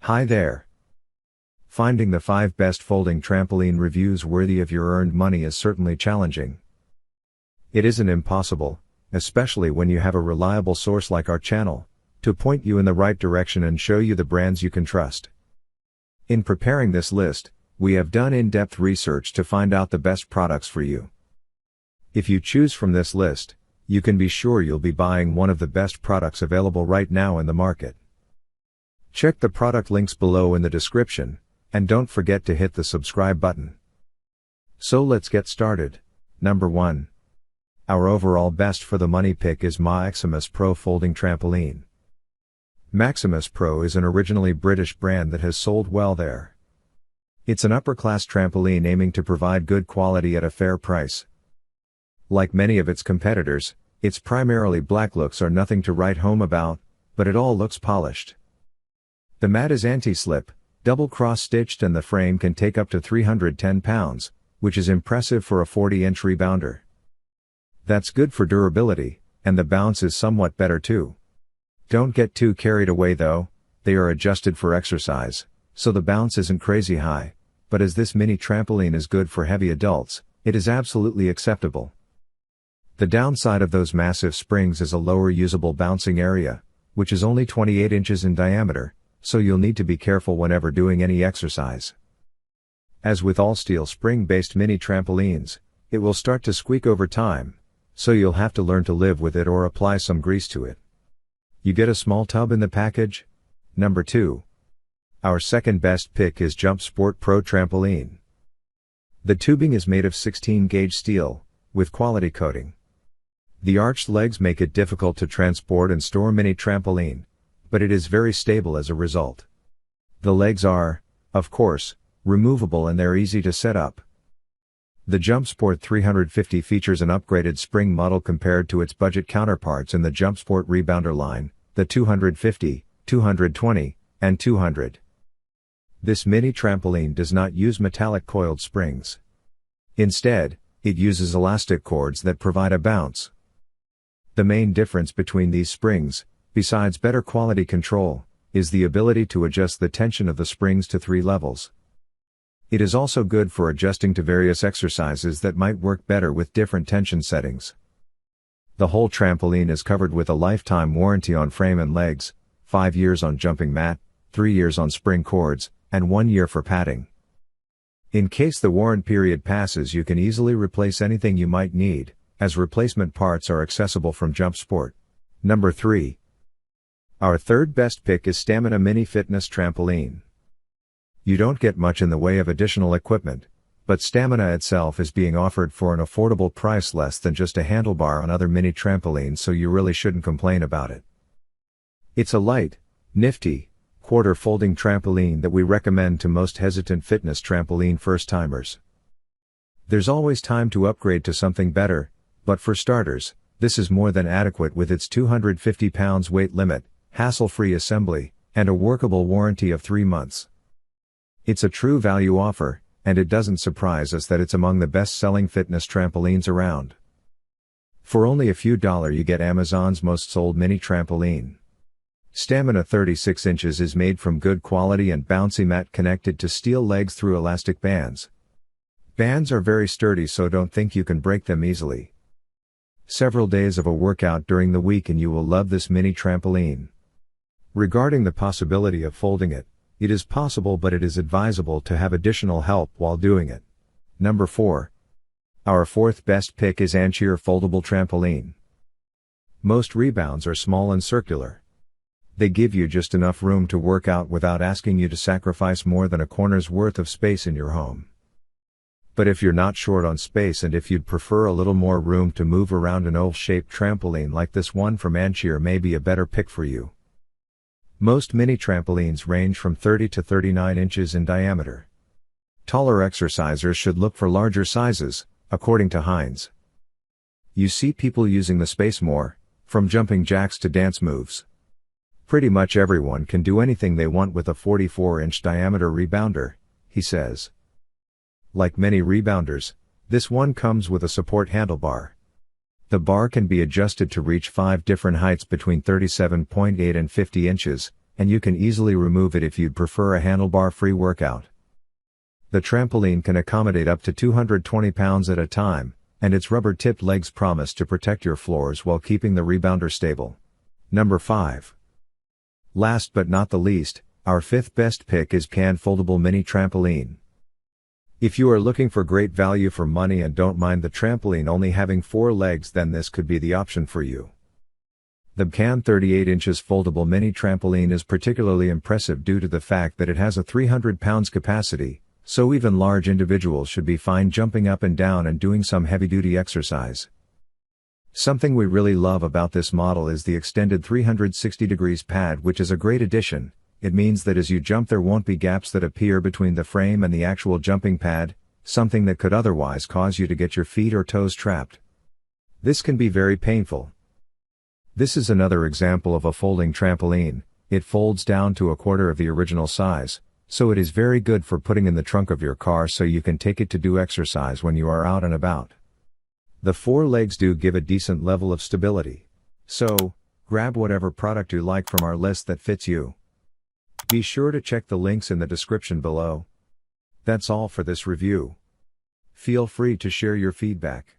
Hi there. Finding the 5 best folding trampoline reviews worthy of your earned money is certainly challenging. It isn't impossible, especially when you have a reliable source like our channel, to point you in the right direction and show you the brands you can trust. In preparing this list, we have done in-depth research to find out the best products for you. If you choose from this list, you can be sure you'll be buying one of the best products available right now in the market. Check the product links below in the description, and don't forget to hit the subscribe button. So let's get started. Number 1. Our overall best for the money pick is MaXimus PRO Folding Trampoline. MaXimus PRO is an originally British brand that has sold well there. It's an upper-class trampoline aiming to provide good quality at a fair price. Like many of its competitors, its primarily black looks are nothing to write home about, but it all looks polished. The mat is anti-slip, double cross-stitched, and the frame can take up to 310 pounds, which is impressive for a 40-inch rebounder. That's good for durability, and the bounce is somewhat better too. Don't get too carried away though, they are adjusted for exercise, so the bounce isn't crazy high, but as this mini trampoline is good for heavy adults, it is absolutely acceptable. The downside of those massive springs is a lower usable bouncing area, which is only 28 inches in diameter, so you'll need to be careful whenever doing any exercise. As with all steel spring-based mini trampolines, it will start to squeak over time, so you'll have to learn to live with it or apply some grease to it. You get a small tub in the package? Number 2. Our second best pick is JumpSport PRO Trampoline. The tubing is made of 16-gauge steel, with quality coating. The arched legs make it difficult to transport and store mini trampoline, but it is very stable as a result. The legs are, of course, removable and they're easy to set up. The JumpSport 350 features an upgraded spring model compared to its budget counterparts in the JumpSport Rebounder line, the 250, 220, and 200. This mini trampoline does not use metallic coiled springs. Instead, it uses elastic cords that provide a bounce. The main difference between these springs, besides better quality control, is the ability to adjust the tension of the springs to 3 levels. It is also good for adjusting to various exercises that might work better with different tension settings. The whole trampoline is covered with a lifetime warranty on frame and legs, 5 years on jumping mat, 3 years on spring cords, and 1 year for padding. In case the warranty period passes, you can easily replace anything you might need, as replacement parts are accessible from JumpSport. Number 3. Our third best pick is Stamina Mini Fitness Trampoline. You don't get much in the way of additional equipment, but Stamina itself is being offered for an affordable price, less than just a handlebar on other mini trampolines, so you really shouldn't complain about it. It's a light, nifty, quarter folding trampoline that we recommend to most hesitant fitness trampoline first-timers. There's always time to upgrade to something better, but for starters, this is more than adequate with its 250 pounds weight limit, hassle-free assembly, and a workable warranty of 3 months. It's a true value offer, and it doesn't surprise us that it's among the best-selling fitness trampolines around. For only a few dollars you get Amazon's most sold mini trampoline. Stamina 36 inches is made from good quality and bouncy mat connected to steel legs through elastic bands. Bands are very sturdy, so don't think you can break them easily. Several days of a workout during the week and you will love this mini trampoline. Regarding the possibility of folding it, it is possible, but it is advisable to have additional help while doing it. Number 4. Our fourth best pick is ANCHEER Foldable Trampoline. Most rebounds are small and circular. They give you just enough room to work out without asking you to sacrifice more than a corner's worth of space in your home. But if you're not short on space and if you'd prefer a little more room to move around, an oval-shaped trampoline like this one from ANCHEER may be a better pick for you. Most mini trampolines range from 30 to 39 inches in diameter. Taller exercisers should look for larger sizes, according to Heinz. You see people using the space more, from jumping jacks to dance moves. Pretty much everyone can do anything they want with a 44-inch diameter rebounder, he says. Like many rebounders, this one comes with a support handlebar. The bar can be adjusted to reach 5 different heights between 37.8 and 50 inches, and you can easily remove it if you'd prefer a handlebar-free workout. The trampoline can accommodate up to 220 pounds at a time, and its rubber-tipped legs promise to protect your floors while keeping the rebounder stable. Number 5. Last but not the least, our 5th best pick is BCAN Foldable Mini Trampoline. If you are looking for great value for money and don't mind the trampoline only having 4 legs, then this could be the option for you. The BCAN 38 inches foldable mini trampoline is particularly impressive due to the fact that it has a 300 pounds capacity, so even large individuals should be fine jumping up and down and doing some heavy-duty exercise. Something we really love about this model is the extended 360 degrees pad, which is a great addition. It means that as you jump there won't be gaps that appear between the frame and the actual jumping pad, something that could otherwise cause you to get your feet or toes trapped. This can be very painful. This is another example of a folding trampoline. It folds down to a quarter of the original size, so it is very good for putting in the trunk of your car so you can take it to do exercise when you are out and about. The 4 legs do give a decent level of stability. So, grab whatever product you like from our list that fits you. Be sure to check the links in the description below. That's all for this review. Feel free to share your feedback.